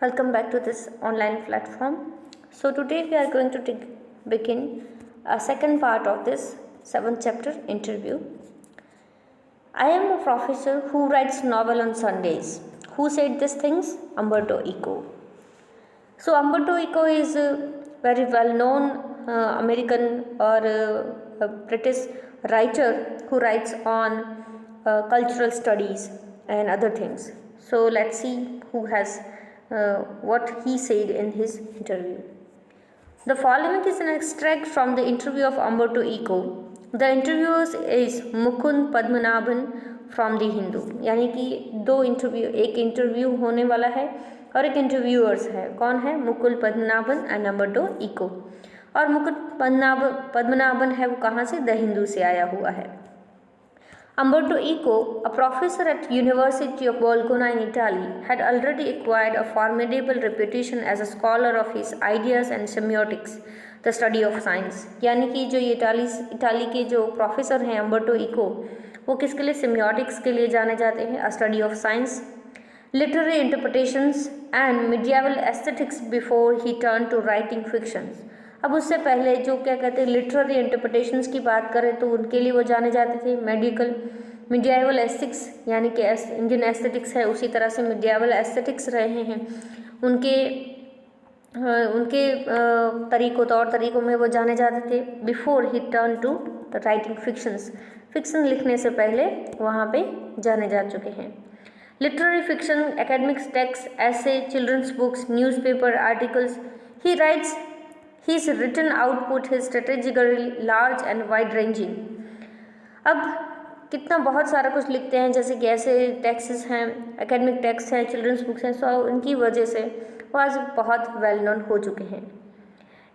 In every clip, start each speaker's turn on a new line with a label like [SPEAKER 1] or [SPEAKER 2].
[SPEAKER 1] Welcome back to this online platform. So today we are going to begin a second part of this 7th chapter interview. I am a professor who writes novel on Sundays. Who said these things? Umberto Eco. So Umberto Eco is a very well known American or a British writer who writes on cultural studies and other things. So let's see who has what he said in his interview. The following is an extract from the interview of Umberto Eco. The interviewer is Mukund Padmanabhan from the Hindu. यानी कि एक interview होने वाला है और एक interviewers है. कौन है? Mukul Padmanabhan and Umberto Eco. और मुकुल पद्मनाभन है वो कहाँ से? द हिंदू से आया हुआ है. Umberto Eco, a professor at University of Bologna in Italy, had already acquired a formidable reputation as a scholar of his ideas and semiotics, the study of science. यानी कि जो इटाली के जो प्रोफेसर हैं अम्बर्टो इको, वो किसके लिए? Semiotics के लिए जाने जाते हैं. A study of science, literary interpretations and medieval aesthetics before he turn to writing fictions. अब उससे पहले जो क्या कहते हैं लिटरेरी इंटरप्रिटेशंस की बात करें तो उनके लिए वो जाने जाते थे. मिडियावल एस्थेटिक्स यानी कि इंडियन एस्थेटिक्स है, उसी तरह से मिडियावल एस्थेटिक्स रहे हैं. उनके तौर तरीक़ों में वो जाने जाते थे. Before he turn to writing fictions, fiction लिखने से पहले वहाँ पे जाने जा चुके हैं. लिटरेरी फिक्शन, एकेडमिक्स टेक्स्ट, ऐसे, children's books, newspaper articles. He writes His written output is strategically large and wide-ranging. अब कितना बहुत सारा कुछ लिखते हैं, जैसे कि ऐसे टेक्स्ट्स हैं, एकेडमिक टेक्स्ट हैं, चिल्ड्रंस बुक्स हैं, सो उनकी वजह से वो आज बहुत वेल नोन हो चुके हैं.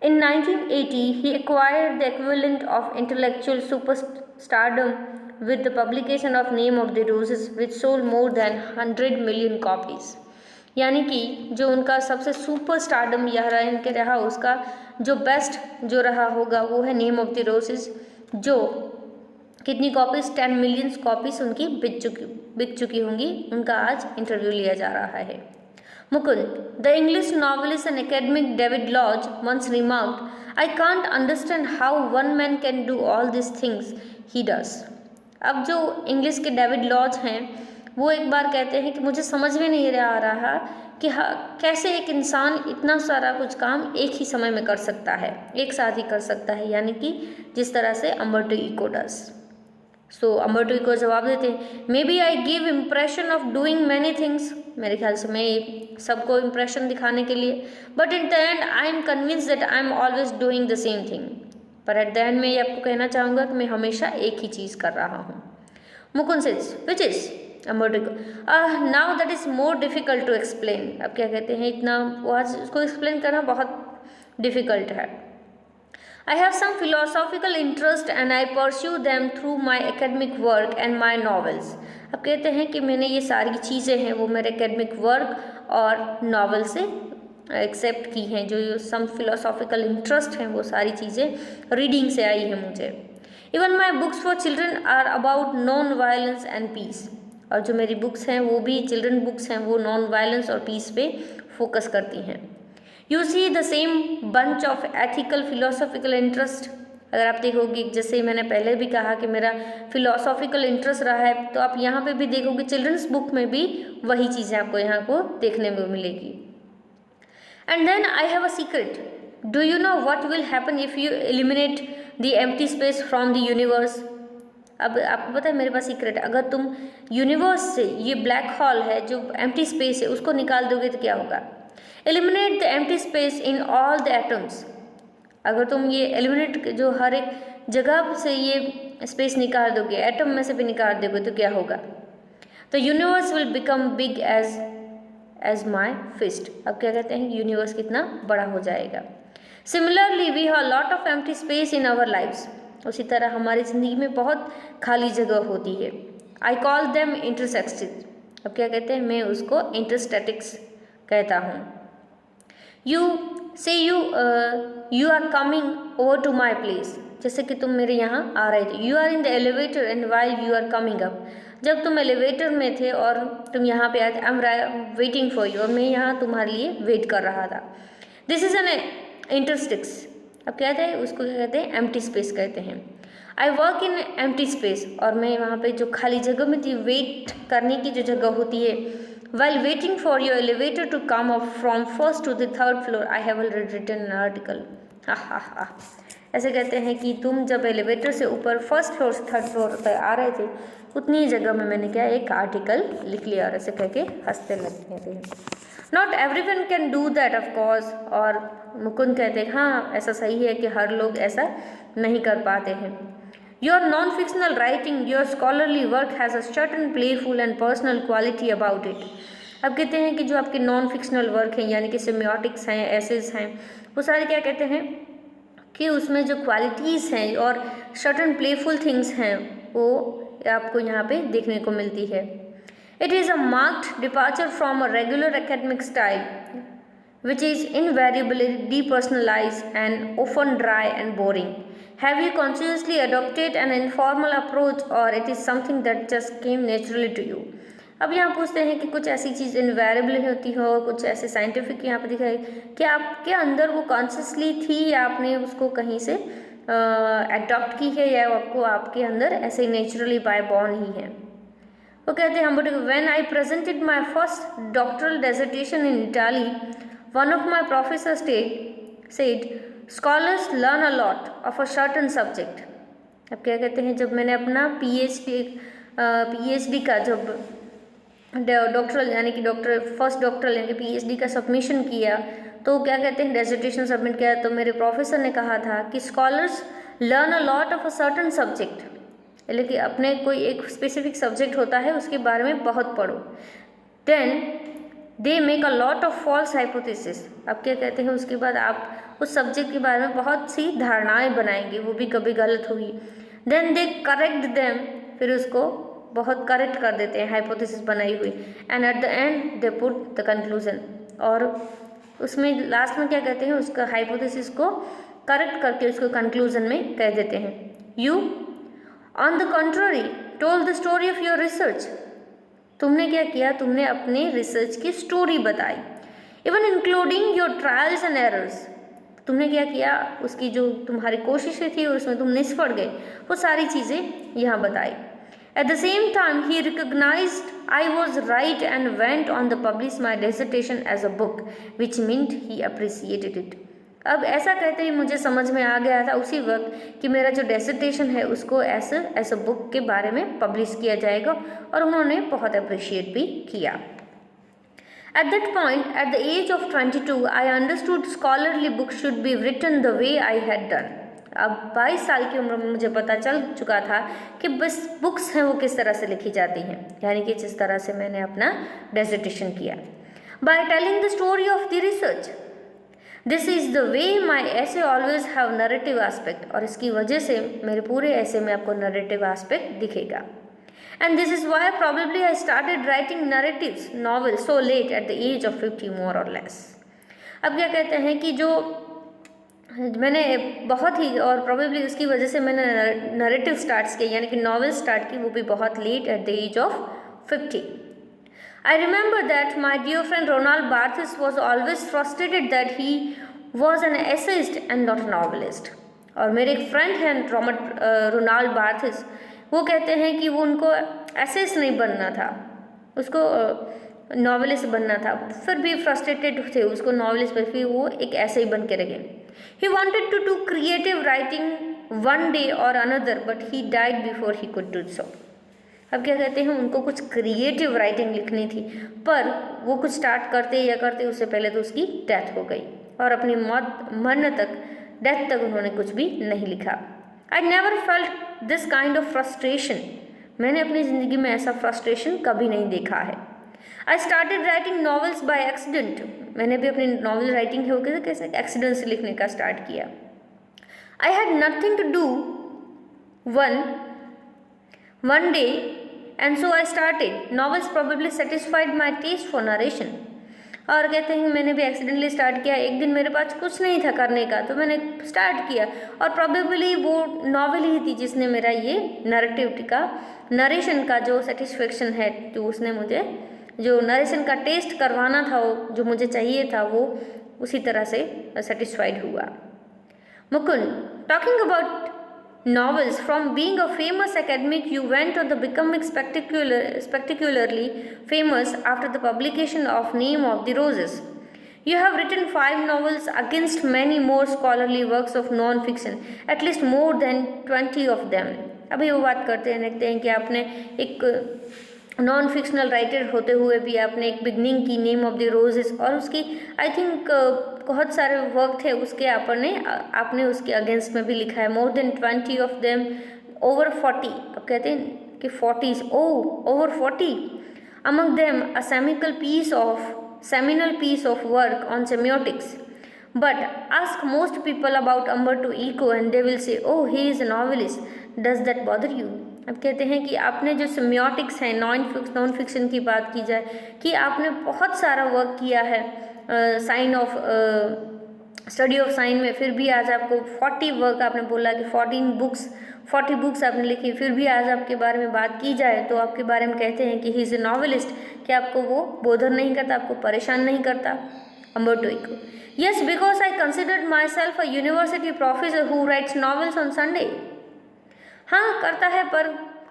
[SPEAKER 1] In 1980, he acquired the equivalent of intellectual superstardom with the publication of Name of the Roses, which sold more than 100 million copies. यानी कि जो उनका सबसे सुपर स्टारडम रहा उसका जो बेस्ट जो रहा होगा वो है नेम ऑफ द रोसेस, जो कितनी कॉपीज़? 10 मिलियन कॉपीज़ उनकी बिक चुकी होंगी. उनका आज इंटरव्यू लिया जा रहा है. Mukund, the English novelist and academic David Lodge once remarked, I can't understand how one man can do all these things he does. अब जो इंग्लिश के डेविड लॉज हैं वो एक बार कहते हैं कि मुझे समझ में नहीं आ रहा कि कैसे एक इंसान इतना सारा कुछ काम एक ही समय में कर सकता है, एक साथ ही कर सकता है, यानी कि जिस तरह से Umberto Eco does. So Umberto Eco जवाब देते हैं, may be I give impression of doing many things. मेरे ख्याल से मैं सबको इम्प्रेशन दिखाने के लिए, but in the end I am convince that I am always doing the same thing. पर एट द एंड मैं ये आपको कहना चाहूँगा कि मैं हमेशा एक ही चीज़ कर रहा हूँ. Mukund says, which is Umberto. Now that is more difficult to explain. अब क्या कहते हैं, इतना आज उसको एक्सप्लेन करना बहुत डिफ़िकल्ट है. I have some philosophical interest and I pursue them through my academic work and my novels. अब कहते हैं कि मैंने ये सारी चीज़ें हैं वो मेरे एकेडमिक वर्क और नॉवल से एक्सेप्ट की हैं. जो सम फिलोसॉफिकल इंटरेस्ट हैं वो सारी चीज़ें रीडिंग से आई हैं मुझे. Even my books for children are about non violence and peace. और जो मेरी बुक्स हैं वो भी चिल्ड्रन बुक्स हैं, वो नॉन वायलेंस और पीस पे फोकस करती हैं. You see the same bunch of ethical philosophical interest. अगर आप देखोगे, जैसे मैंने पहले भी कहा कि मेरा फिलोसॉफिकल इंटरेस्ट रहा है, तो आप यहाँ पे भी देखोगे चिल्ड्रंस बुक में भी वही चीज़ें आपको यहाँ को देखने में मिलेगी. And then I have a secret. Do you know what will happen if you eliminate the empty space from the universe. अब आपको पता है मेरे पास सीक्रेट है. अगर तुम यूनिवर्स से ये ब्लैक होल है जो एम्प्टी स्पेस है उसको निकाल दोगे तो क्या होगा? Eliminate the empty space in all the atoms. अगर तुम ये एलिमिनेट जो हर एक जगह से ये स्पेस निकाल दोगे, एटम में से भी निकाल दोगे तो क्या होगा? तो universe will become big as my fist. अब क्या कहते हैं, यूनिवर्स कितना बड़ा हो जाएगा. Similarly we have lot of empty space in our lives. उसी तरह हमारी ज़िंदगी में बहुत खाली जगह होती है. I call them intersexes. अब क्या कहते हैं, मैं उसको इंटरस्टैटिक्स कहता हूँ. You say you are coming over to my place. जैसे कि तुम मेरे यहाँ आ रहे थे. You are in the elevator and while you are coming up. जब तुम एलिवेटर में थे और तुम यहाँ पे आए थे, I am waiting for you, और मैं यहाँ तुम्हारे लिए वेट कर रहा था। This is an interstices. अब क्या कहते हैं उसको, क्या कहते हैं, एम्प्टी स्पेस कहते हैं। I work in empty space, और मैं वहाँ पे जो खाली जगह में थी, वेट करने की जो जगह होती है, while waiting for your elevator to come up from first to the third floor, I have already written an article. हा हा हा। ऐसे कहते हैं कि तुम जब एलिवेटर से ऊपर फर्स्ट फ्लोर से थर्ड फ्लोर तक आ रहे थे, उतनी जगह में मैंने क्या एक आर्टिकल लिख लिया, और ऐसे कह के हंसते लगते हैं। Not everyone can do that of course. और मुकुंद कहते हैं हाँ ऐसा सही है कि हर लोग ऐसा नहीं कर पाते हैं। Your non-fictional writing, your scholarly work has a certain playful and personal quality about it. अब कहते हैं कि जो आपके नॉन फिक्शनल वर्क हैं, यानी कि सेमियोटिक्स हैं, एसेज हैं, वो सारे क्या कहते हैं कि उसमें जो क्वालिटीज़ हैं और सर्टन प्लेफुल थिंग्स हैं, वो आपको यहाँ पे देखने को मिलती है। It is a marked departure from a regular academic style which is invariably depersonalized and often dry and boring. Have you consciously adopted an informal approach, or it is something that just came naturally to you? अब यहाँ पूछते हैं कि कुछ ऐसी चीज़ इन्वेरिएबल होती हो और कुछ ऐसे साइंटिफिक यहाँ पर दिखाई कि आपके अंदर वो कॉन्शियसली थी या आपने उसको कहीं से एडॉप्ट की है, या आपको आपके अंदर ऐसे नेचुरली बाय बॉर्न ही है। वो कहते हैं when I presented my first doctoral dissertation in Italy, one of my professors said, scholars learn a lot of a certain subject. अब क्या कहते हैं, जब मैंने अपना PhD का जब डॉक्टरल यानी कि फर्स्ट डॉक्टरल यानी कि PhD का सबमिशन किया, तो क्या कहते हैं डेजर्टेशन सबमिट किया, तो मेरे प्रोफेसर ने कहा था कि scholars learn a lot of a certain subject, यानी कि अपने कोई एक स्पेसिफिक सब्जेक्ट होता है उसके बारे में बहुत पढ़ो। Then they make a lot of false hypothesis. अब क्या कहते हैं उसके बाद आप उस सब्जेक्ट के बारे में बहुत सी धारणाएं बनाएंगे, वो भी कभी गलत होगी। देन दे करेक्ट देम, फिर उसको बहुत करेक्ट कर देते हैं हाइपोथेसिस बनाई हुई। And eight the and they put the conclusion, और उसमें लास्ट में क्या कहते हैं उसका हाइपोथेसिस को करेक्ट करके उसको कंक्लूजन में कह देते हैं। You on the contrary told the story of your research. तुमने क्या किया, तुमने अपने रिसर्च की स्टोरी बताई, even including your trials and errors. तुमने क्या किया, उसकी जो तुम्हारी कोशिशें थी और उसमें तुम निष्फल गए, वो सारी चीज़ें यहाँ बताई। At the same time he recognised I was right and went on the publish my dissertation as a book which meant he appreciated it. अब ऐसा कहते ही मुझे समझ में आ गया था उसी वक्त कि मेरा जो डेसर्टेशन है उसको ऐसे बुक के बारे में पब्लिश किया जाएगा, और उन्होंने बहुत अप्रिशिएट भी किया। At that point, at the age of 22, I understood scholarly book should be written the way I had done. अब 22 साल की उम्र में मुझे पता चल चुका था कि बस बुक्स हैं वो किस तरह से लिखी जाती हैं, यानी कि जिस तरह से मैंने अपना डेसर्टेशन किया। By telling the story of the research, this is the way my essays always have narrative aspect, और इसकी वजह से मेरे पूरे ऐसे में आपको नरेटिव एस्पेक्ट दिखेगा। And this is why probably I started writing narratives novel so late at the age of 50 more or less. अब क्या कहते हैं कि जो मैंने बहुत ही, और प्रॉबेबली उसकी वजह से मैंने नरेटिव स्टार्ट किया यानी कि नॉवल स्टार्ट की, वो भी बहुत late at the age of 50। I remember that my dear friend Ronald Barthes was always frustrated that he was an essayist and not a novelist. और मेरे एक फ्रेंड हैं रोनाल्ड बार्थेस, वो कहते हैं कि वो उनको एसेइस्ट नहीं बनना था, उसको नॉवेलिस्ट बनना था, फिर भी फ्रस्ट्रेटेड थे उसको नॉवेलिस्ट पर, फिर वो एक ऐसे ही बन के रहे। He wanted to do creative writing one day or another, but he died before he could do so. अब क्या कहते हैं उनको कुछ क्रिएटिव राइटिंग लिखनी थी, पर वो कुछ स्टार्ट करते उससे पहले तो उसकी डेथ हो गई, और अपनी मरने तक, डेथ तक उन्होंने कुछ भी नहीं लिखा। I never felt this kind of frustration. मैंने अपनी ज़िंदगी में ऐसा फ्रस्ट्रेशन कभी नहीं देखा है। आई started writing novels by accident. मैंने भी अपनी नॉवल राइटिंग है वो कैसे एक्सीडेंट से लिखने का स्टार्ट किया। I had nothing to do one day, and so I started. Novels probably satisfied my taste for narration. और कहते हैं मैंने भी एक्सीडेंटली स्टार्ट किया, एक दिन मेरे पास कुछ नहीं था करने का तो मैंने स्टार्ट किया, और प्रॉबेबली वो नॉवेल ही थी जिसने मेरा ये नरेटिव का नरेशन का जो सेटिस्फेक्शन है, तो उसने मुझे जो नरेशन का टेस्ट करवाना था, वो जो मुझे चाहिए था, वो उसी तरह से सेटिस्फाइड हुआ। Mukund, talking about novels, from being a famous academic you went on the becoming spectacularly famous after the publication of Name of the Roses. You have written 5 novels against many more scholarly works of non-fiction, at least more than 20 of them. अभी वो बात करते हैं, देखते हैं कि आपने एक नॉन फिक्शनल राइटर होते हुए भी आपने एक बिगनिंग की नेम ऑफ द रोजेस, और उसकी आई थिंक बहुत सारे वर्क थे उसके आपने उसके अगेंस्ट में भी लिखा है, more than 20 of them, over 40, अब कहते हैं कि 40, over 40 among them a seminal piece of work on semiotics. But ask most people about Umberto Eco and they will say, oh, he is a novelist. Does that bother you? अब कहते हैं कि आपने जो सेमियोटिक्स है, non fiction की बात की जाए, कि आपने बहुत सारा वर्क किया है स्टडी ऑफ साइन में, फिर भी आज आपको 40 वर्क, आपने बोला कि 40 बुक्स आपने लिखी, फिर भी आज आपके बारे में बात की जाए तो आपके बारे में कहते हैं कि ही इज़ ए नॉवेलिस्ट, कि आपको वो बोधर नहीं करता, आपको परेशान नहीं करता। Umberto Eco, yes, because I considered myself a university professor who writes novels on Sunday. हाँ करता है, पर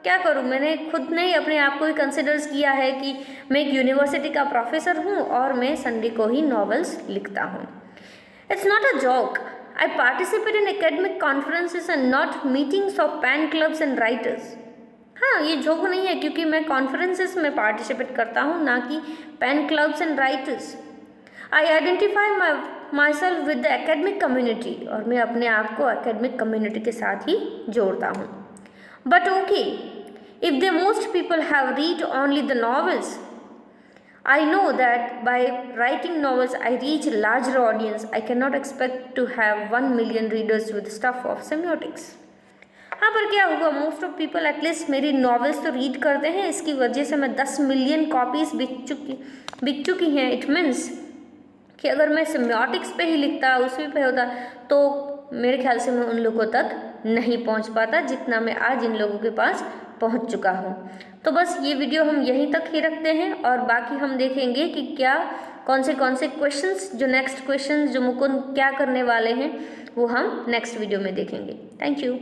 [SPEAKER 1] क्या करूँ, मैंने खुद ने ही अपने आप को ही कंसिडर्स किया है कि मैं एक यूनिवर्सिटी का प्रोफेसर हूँ और मैं संडे को ही नॉवेल्स लिखता हूँ। It's not a joke, I participate in academic conferences and not meetings of PEN clubs and writers. हाँ, ये जोक नहीं है, क्योंकि मैं कॉन्फ्रेंसेस में पार्टिसिपेट करता हूँ, ना कि pan clubs and writers. I identify my self with the academic community, और मैं अपने आप को एकेडमिक कम्युनिटी के साथ ही जोड़ता हूँ। But okay, if the most people have read only the novels, I know that by writing novels I reach a larger audience. I cannot expect to have 1 million readers with stuff of semiotics. हाँ, पर क्या हुआ, most of people at least मेरी novels तो read करते हैं, इसकी वजह से मैं 10 मिलियन कॉपीज़ बिक चुकी हैं। इट मीन्स कि अगर मैं सेमियोटिक्स पे ही लिखता, उसी पे होता, तो मेरे ख्याल से मैं उन लोगों तक नहीं पहुंच पाता जितना मैं आज इन लोगों के पास पहुंच चुका हूं। तो बस ये वीडियो हम यहीं तक ही रखते हैं, और बाकी हम देखेंगे कि क्या कौन से क्वेश्चंस, जो नेक्स्ट क्वेश्चंस जो मुकुंद क्या करने वाले हैं, वो हम नेक्स्ट वीडियो में देखेंगे। Thank you.